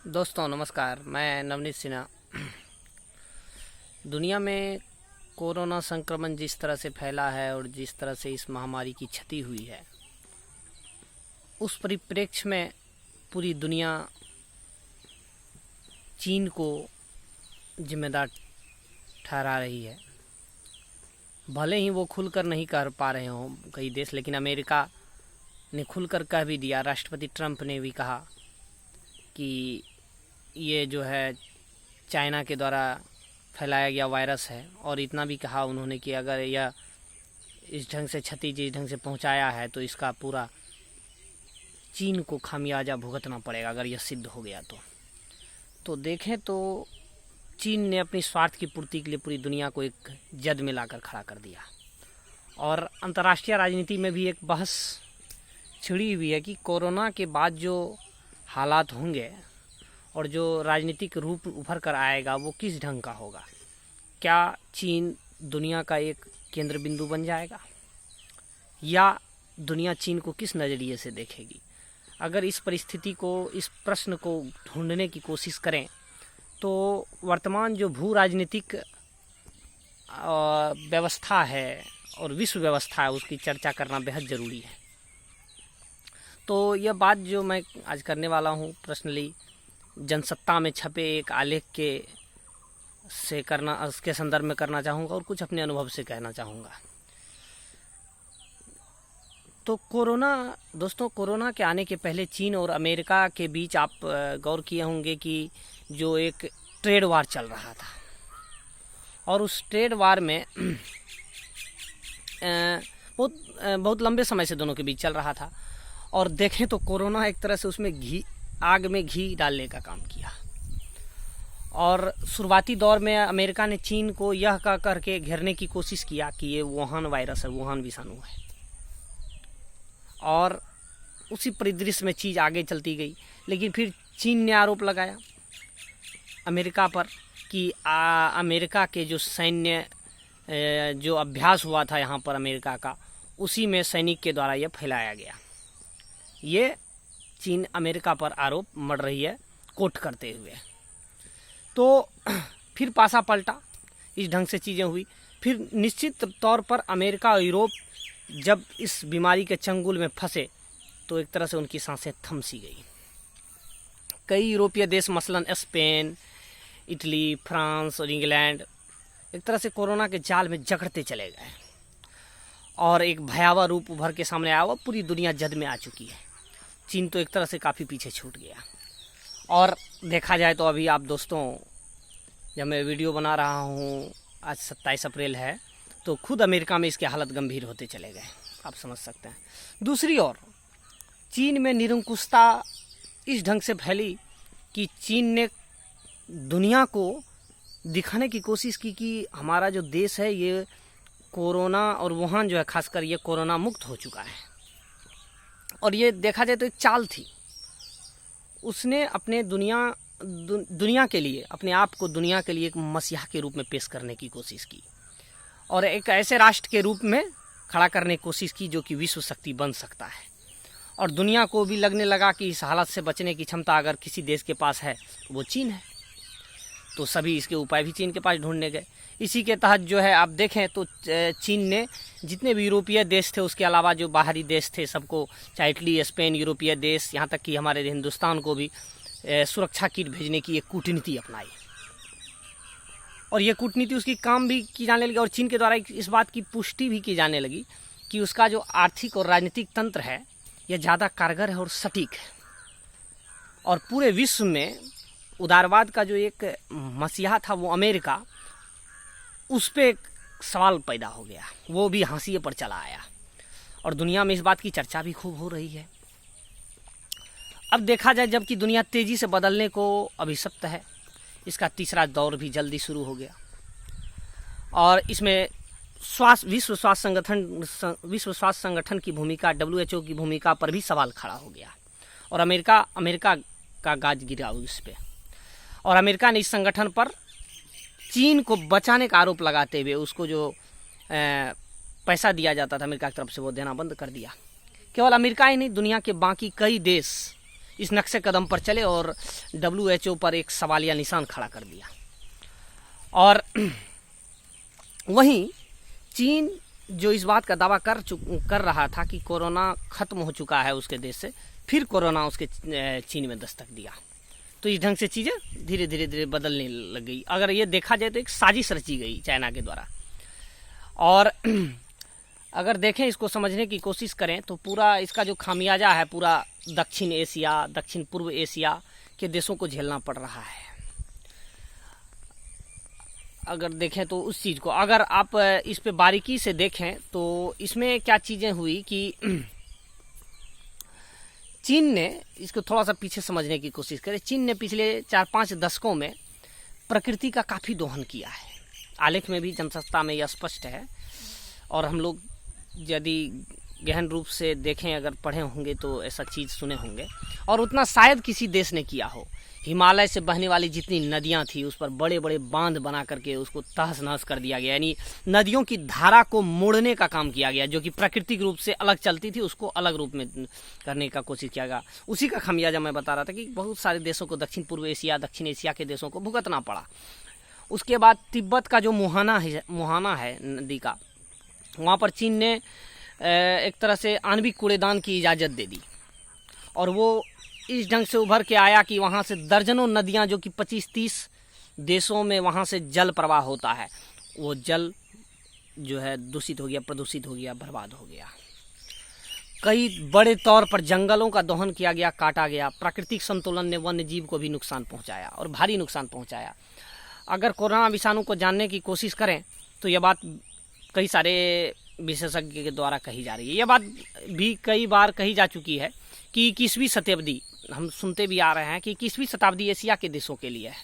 दोस्तों नमस्कार, मैं नवनीत सिन्हा। दुनिया में कोरोना संक्रमण जिस तरह से फैला है और जिस तरह से इस महामारी की क्षति हुई है, उस परिप्रेक्ष्य में पूरी दुनिया चीन को जिम्मेदार ठहरा रही है। भले ही वो खुलकर नहीं कर पा रहे हों कई देश, लेकिन अमेरिका ने खुलकर कह भी दिया। राष्ट्रपति ट्रंप ने भी कहा कि ये जो है चाइना के द्वारा फैलाया गया वायरस है, और इतना भी कहा उन्होंने कि अगर यह इस ढंग से क्षति जिस ढंग से पहुंचाया है तो इसका पूरा चीन को खामियाजा भुगतना पड़ेगा अगर यह सिद्ध हो गया तो देखें तो चीन ने अपनी स्वार्थ की पूर्ति के लिए पूरी दुनिया को एक जद में लाकर खड़ा कर दिया। और अंतर्राष्ट्रीय राजनीति में भी एक बहस छिड़ी हुई है कि कोरोना के बाद जो हालात होंगे और जो राजनीतिक रूप उभर कर आएगा वो किस ढंग का होगा। क्या चीन दुनिया का एक केंद्र बिंदु बन जाएगा, या दुनिया चीन को किस नज़रिए से देखेगी। अगर इस परिस्थिति को, इस प्रश्न को ढूंढने की कोशिश करें तो वर्तमान जो भू राजनीतिक व्यवस्था है और विश्व व्यवस्था है उसकी चर्चा करना बेहद ज़रूरी है। तो यह बात जो मैं आज करने वाला हूँ पर्सनली जनसत्ता में छपे एक आलेख उसके संदर्भ में करना चाहूँगा और कुछ अपने अनुभव से कहना चाहूँगा। तो दोस्तों कोरोना के आने के पहले चीन और अमेरिका के बीच आप गौर किए होंगे कि जो एक ट्रेड वार चल रहा था, और उस ट्रेड वार में बहुत लंबे समय से दोनों के बीच चल रहा था। और देखें तो कोरोना एक तरह से उसमें आग में घी डालने का काम किया। और शुरुआती दौर में अमेरिका ने चीन को यह कह करके घेरने की कोशिश किया कि ये वुहान वायरस है, वुहान विषाणु है, और उसी परिदृश्य में चीज़ आगे चलती गई। लेकिन फिर चीन ने आरोप लगाया अमेरिका पर कि अमेरिका के जो सैन्य जो अभ्यास हुआ था यहाँ पर अमेरिका का, उसी में सैनिक के द्वारा यह फैलाया गया। ये चीन अमेरिका पर आरोप मढ़ रही है कोट करते हुए। तो फिर पासा पलटा, इस ढंग से चीज़ें हुई। फिर निश्चित तौर पर अमेरिका और यूरोप जब इस बीमारी के चंगुल में फंसे तो एक तरह से उनकी सांसें थम सी गई। कई यूरोपीय देश मसलन स्पेन, इटली, फ्रांस और इंग्लैंड एक तरह से कोरोना के जाल में जकड़ते चले गए, और एक भयावह रूप उभर के सामने आया। वह पूरी दुनिया जद में आ चुकी है। चीन तो एक तरह से काफ़ी पीछे छूट गया। और देखा जाए तो अभी आप दोस्तों, जब मैं वीडियो बना रहा हूँ, आज 27 अप्रैल है, तो खुद अमेरिका में इसके हालत गंभीर होते चले गए, आप समझ सकते हैं। दूसरी ओर चीन में निरंकुशता इस ढंग से फैली कि चीन ने दुनिया को दिखाने की कोशिश की कि हमारा जो देश है ये कोरोना, और वुहान जो है खासकर, ये कोरोना मुक्त हो चुका है। और ये देखा जाए तो एक चाल थी। उसने अपने दुनिया के लिए, अपने आप को दुनिया के लिए एक मसीहा के रूप में पेश करने की कोशिश की, और एक ऐसे राष्ट्र के रूप में खड़ा करने की कोशिश की जो कि विश्व शक्ति बन सकता है। और दुनिया को भी लगने लगा कि इस हालत से बचने की क्षमता अगर किसी देश के पास है तो वो चीन है। तो सभी इसके उपाय भी चीन के पास ढूंढने गए। इसी के तहत जो है आप देखें तो चीन ने जितने भी यूरोपीय देश थे, उसके अलावा जो बाहरी देश थे, सबको, चाहे इटली, स्पेन, यूरोपीय देश, यहाँ तक कि हमारे हिंदुस्तान को भी सुरक्षा किट भेजने की एक कूटनीति अपनाई। और ये कूटनीति उसकी काम भी की जाने लगी, और चीन के द्वारा इस बात की पुष्टि भी की जाने लगी कि उसका जो आर्थिक और राजनीतिक तंत्र है यह ज़्यादा कारगर है और सटीक है। और पूरे विश्व में उदारवाद का जो एक मसीहा था वो अमेरिका, उस पर एक सवाल पैदा हो गया, वो भी हाशिए पर चला आया। और दुनिया में इस बात की चर्चा भी खूब हो रही है। अब देखा जाए, जबकि दुनिया तेज़ी से बदलने को अभिशप्त है, इसका तीसरा दौर भी जल्दी शुरू हो गया। और इसमें विश्व स्वास्थ्य संगठन की भूमिका, WHO की भूमिका पर भी सवाल खड़ा हो गया। और अमेरिका का गाज गिरा उस पर। और अमेरिका ने इस संगठन पर चीन को बचाने का आरोप लगाते हुए उसको जो पैसा दिया जाता था अमेरिका की तरफ से, वो देना बंद कर दिया। केवल अमेरिका ही नहीं, दुनिया के बाकी कई देश इस नक्शे कदम पर चले और WHO पर एक सवालिया निशान खड़ा कर दिया। और वहीं चीन जो इस बात का दावा कर रहा था कि कोरोना खत्म हो चुका है उसके देश से, फिर कोरोना उसके चीन में दस्तक दिया। तो इस ढंग से चीज़ें धीरे धीरे बदलने लग गई। अगर ये देखा जाए तो एक साजिश रची गई चाइना के द्वारा। और अगर देखें, इसको समझने की कोशिश करें तो पूरा इसका जो खामियाजा है पूरा दक्षिण एशिया, दक्षिण पूर्व एशिया के देशों को झेलना पड़ रहा है। अगर देखें तो उस चीज़ को अगर आप इस पे बारीकी से देखें तो इसमें क्या चीज़ें हुई कि चीन ने, इसको थोड़ा सा पीछे समझने की कोशिश करें, चीन ने पिछले 4-5 दशकों में प्रकृति का काफ़ी दोहन किया है। आलेख में भी, जनसत्ता में यह स्पष्ट है। और हम लोग यदि गहन रूप से देखें, अगर पढ़े होंगे तो ऐसा चीज़ सुने होंगे, और उतना शायद किसी देश ने किया हो। हिमालय से बहने वाली जितनी नदियां थी उस पर बड़े बड़े बांध बना करके उसको तहस नहस कर दिया गया, यानी नदियों की धारा को मोड़ने का काम किया गया। जो कि प्राकृतिक रूप से अलग चलती थी उसको अलग रूप में करने का कोशिश किया गया। उसी का खामियाजा मैं बता रहा था कि बहुत सारे देशों को, दक्षिण पूर्व एशिया, दक्षिण एशिया के देशों को भुगतना पड़ा। उसके बाद तिब्बत का जो मुहाना है नदी का, वहाँ पर चीन ने एक तरह से आणविक कूड़ेदान की इजाज़त दे दी। और वो इस ढंग से उभर के आया कि वहाँ से दर्जनों नदियाँ, जो कि 25-30 देशों में वहाँ से जल प्रवाह होता है, वो जल जो है दूषित हो गया, प्रदूषित हो गया, बर्बाद हो गया। कई बड़े तौर पर जंगलों का दोहन किया गया, काटा गया। प्राकृतिक संतुलन ने वन्य जीव को भी नुकसान पहुँचाया और भारी नुकसान पहुँचाया। अगर कोरोना विषाणु को जानने की कोशिश करें तो यह बात कई सारे विशेषज्ञ के द्वारा कही जा रही है। यह बात भी कई बार कही जा चुकी है कि 21वीं शताब्दी, हम सुनते भी आ रहे हैं कि 21वीं शताब्दी एशिया के देशों के लिए है।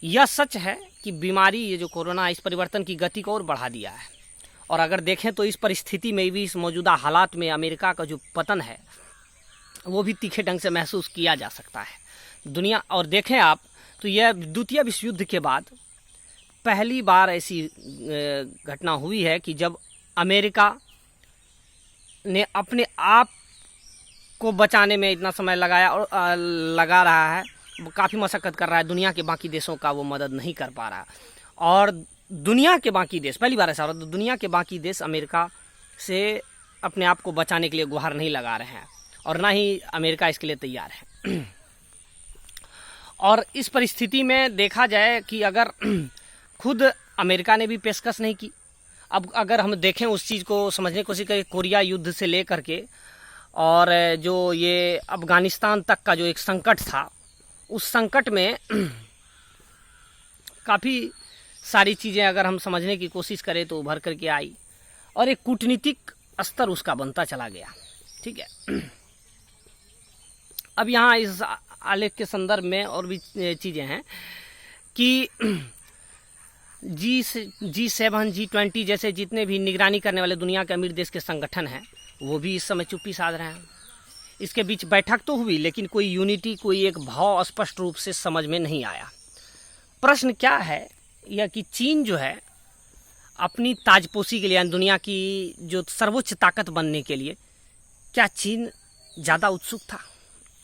यह सच है कि बीमारी, ये जो कोरोना, इस परिवर्तन की गति को और बढ़ा दिया है। और अगर देखें तो इस परिस्थिति में भी, इस मौजूदा हालात में अमेरिका का जो पतन है वो भी तीखे ढंग से महसूस किया जा सकता है दुनिया। और देखें आप तो यह द्वितीय विश्व युद्ध के बाद पहली बार ऐसी घटना हुई है कि जब अमेरिका ने अपने आप को बचाने में इतना समय लगाया और लगा रहा है, काफ़ी मशक्क़त कर रहा है। दुनिया के बाकी देशों का वो मदद नहीं कर पा रहा। और दुनिया के बाकी देश, पहली बार ऐसा हो रहा है, दुनिया के बाकी देश अमेरिका से अपने आप को बचाने के लिए गुहार नहीं लगा रहे हैं और ना ही अमेरिका इसके लिए तैयार है। और इस परिस्थिति में देखा जाए कि अगर खुद अमेरिका ने भी पेशकश नहीं की। अब अगर हम देखें उस चीज़ को समझने की कोशिश करें, कोरिया युद्ध से लेकर के और जो ये अफ़गानिस्तान तक का जो एक संकट था, उस संकट में काफ़ी सारी चीज़ें अगर हम समझने की कोशिश करें तो उभर करके आई और एक कूटनीतिक स्तर उसका बनता चला गया। ठीक है, अब यहाँ इस आलेख के संदर्भ में और भी चीज़ें हैं कि G7, G20 जैसे जितने भी निगरानी करने वाले दुनिया के अमीर देश के संगठन हैं, वो भी इस समय चुप्पी साध रहे हैं। इसके बीच बैठक तो हुई लेकिन कोई यूनिटी, कोई एक भाव स्पष्ट रूप से समझ में नहीं आया। प्रश्न क्या है यह कि चीन जो है अपनी ताजपोशी के लिए, दुनिया की जो सर्वोच्च ताकत बनने के लिए, क्या चीन ज़्यादा उत्सुक था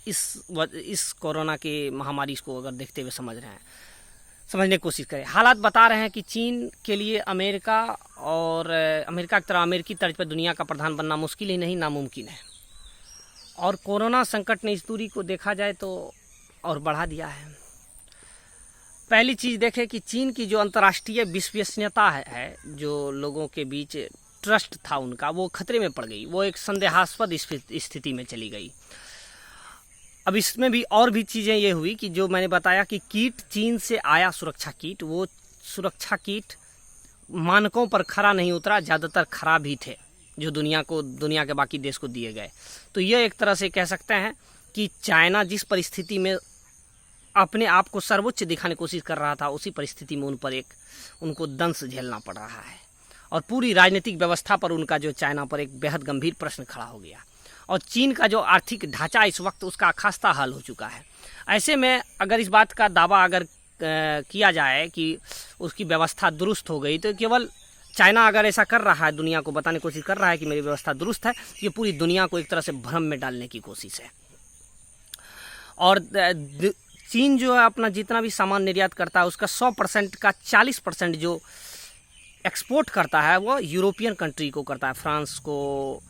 इस कोरोना के महामारी को अगर देखते हुए समझने की कोशिश करें। हालात बता रहे हैं कि चीन के लिए अमेरिका और अमेरिका की तरह अमेरिकी तर्ज पर दुनिया का प्रधान बनना मुश्किल ही नहीं, नामुमकिन है। और कोरोना संकट ने इस दूरी को देखा जाए तो और बढ़ा दिया है। पहली चीज़ देखें कि चीन की जो अंतर्राष्ट्रीय विश्वसनीयता है, जो लोगों के बीच ट्रस्ट था उनका, वो खतरे में पड़ गई। वो एक संदेहास्पद स्थिति में चली गई। अब इसमें भी और भी चीज़ें ये हुई कि जो मैंने बताया कि कीट चीन से आया, सुरक्षा कीट, वो सुरक्षा कीट मानकों पर खरा नहीं उतरा, ज़्यादातर खराब ही थे जो दुनिया के बाकी देश को दिए गए। तो यह एक तरह से कह सकते हैं कि चाइना जिस परिस्थिति में अपने आप को सर्वोच्च दिखाने की कोशिश कर रहा था, उसी परिस्थिति में उनको दंश झेलना पड़ रहा है। और पूरी राजनीतिक व्यवस्था पर उनका जो चाइना पर एक बेहद गंभीर प्रश्न खड़ा हो गया। और चीन का जो आर्थिक ढांचा इस वक्त उसका खास्ता हाल हो चुका है। ऐसे में अगर इस बात का दावा अगर किया जाए कि उसकी व्यवस्था दुरुस्त हो गई, तो केवल चाइना अगर ऐसा कर रहा है, दुनिया को बताने की कोशिश कर रहा है कि मेरी व्यवस्था दुरुस्त है, ये पूरी दुनिया को एक तरह से भ्रम में डालने की कोशिश है। और चीन जो है अपना जितना भी सामान निर्यात करता है उसका 100% का 40% जो एक्सपोर्ट करता है वो यूरोपियन कंट्री को करता है, फ्रांस को,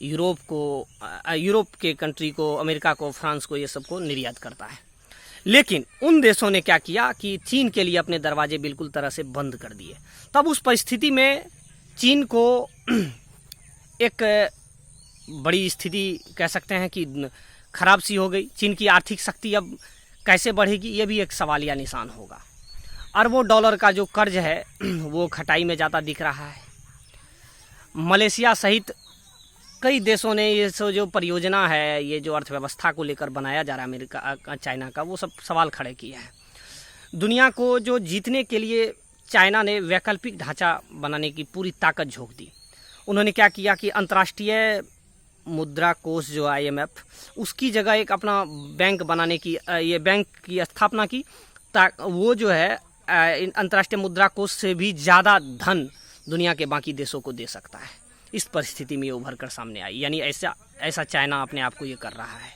यूरोप के कंट्री को, अमेरिका को, फ्रांस को, ये सबको निर्यात करता है। लेकिन उन देशों ने क्या किया कि चीन के लिए अपने दरवाजे बिल्कुल तरह से बंद कर दिए। तब उस परिस्थिति में चीन को एक बड़ी स्थिति कह सकते हैं कि खराब सी हो गई। चीन की आर्थिक शक्ति अब कैसे बढ़ेगी ये भी एक सवालिया निशान होगा। अरबों डॉलर का जो कर्ज है वो खटाई में जाता दिख रहा है। मलेशिया सहित कई देशों ने ये जो परियोजना है, ये जो अर्थव्यवस्था को लेकर बनाया जा रहा है अमेरिका चाइना का, वो सब सवाल खड़े किए हैं। दुनिया को जो जीतने के लिए चाइना ने वैकल्पिक ढांचा बनाने की पूरी ताकत झोंक दी। उन्होंने क्या किया कि अंतर्राष्ट्रीय मुद्रा कोष जो IMF, उसकी जगह एक अपना बैंक बनाने की, ये बैंक की स्थापना की। वो जो है अंतर्राष्ट्रीय मुद्रा कोष से भी ज़्यादा धन दुनिया के बाकी देशों को दे सकता है। इस परिस्थिति में ये उभर कर सामने आई, यानी ऐसा चाइना अपने आप को ये कर रहा है।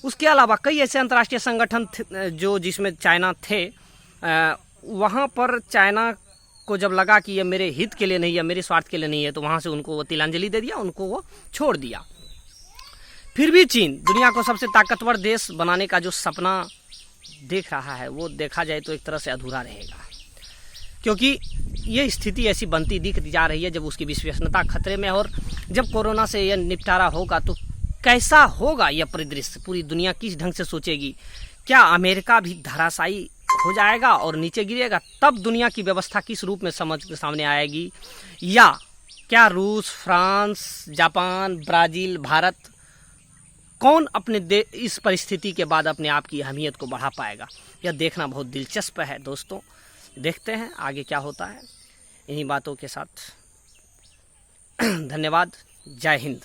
उसके अलावा कई ऐसे अंतर्राष्ट्रीय संगठन जो जिसमें चाइना थे, वहाँ पर चाइना को जब लगा कि ये मेरे हित के लिए नहीं है, मेरे स्वार्थ के लिए नहीं है, तो वहाँ से उनको वो तिलांजलि दे दिया, उनको वो छोड़ दिया। फिर भी चीन दुनिया को सबसे ताकतवर देश बनाने का जो सपना देख रहा है वो देखा जाए तो एक तरह से अधूरा रहेगा, क्योंकि ये स्थिति ऐसी बनती दिख जा रही है जब उसकी विश्वसनीयता खतरे में। और जब कोरोना से यह निपटारा होगा तो कैसा होगा यह परिदृश्य, पूरी दुनिया किस ढंग से सोचेगी? क्या अमेरिका भी धराशायी हो जाएगा और नीचे गिरेगा? तब दुनिया की व्यवस्था किस रूप में समझ के सामने आएगी? या क्या रूस, फ्रांस, जापान, ब्राज़ील, भारत, कौन अपने इस परिस्थिति के बाद अपने आप की अहमियत को बढ़ा पाएगा? यह देखना बहुत दिलचस्प है दोस्तों। देखते हैं आगे क्या होता है। इन्हीं बातों के साथ धन्यवाद। जय हिंद।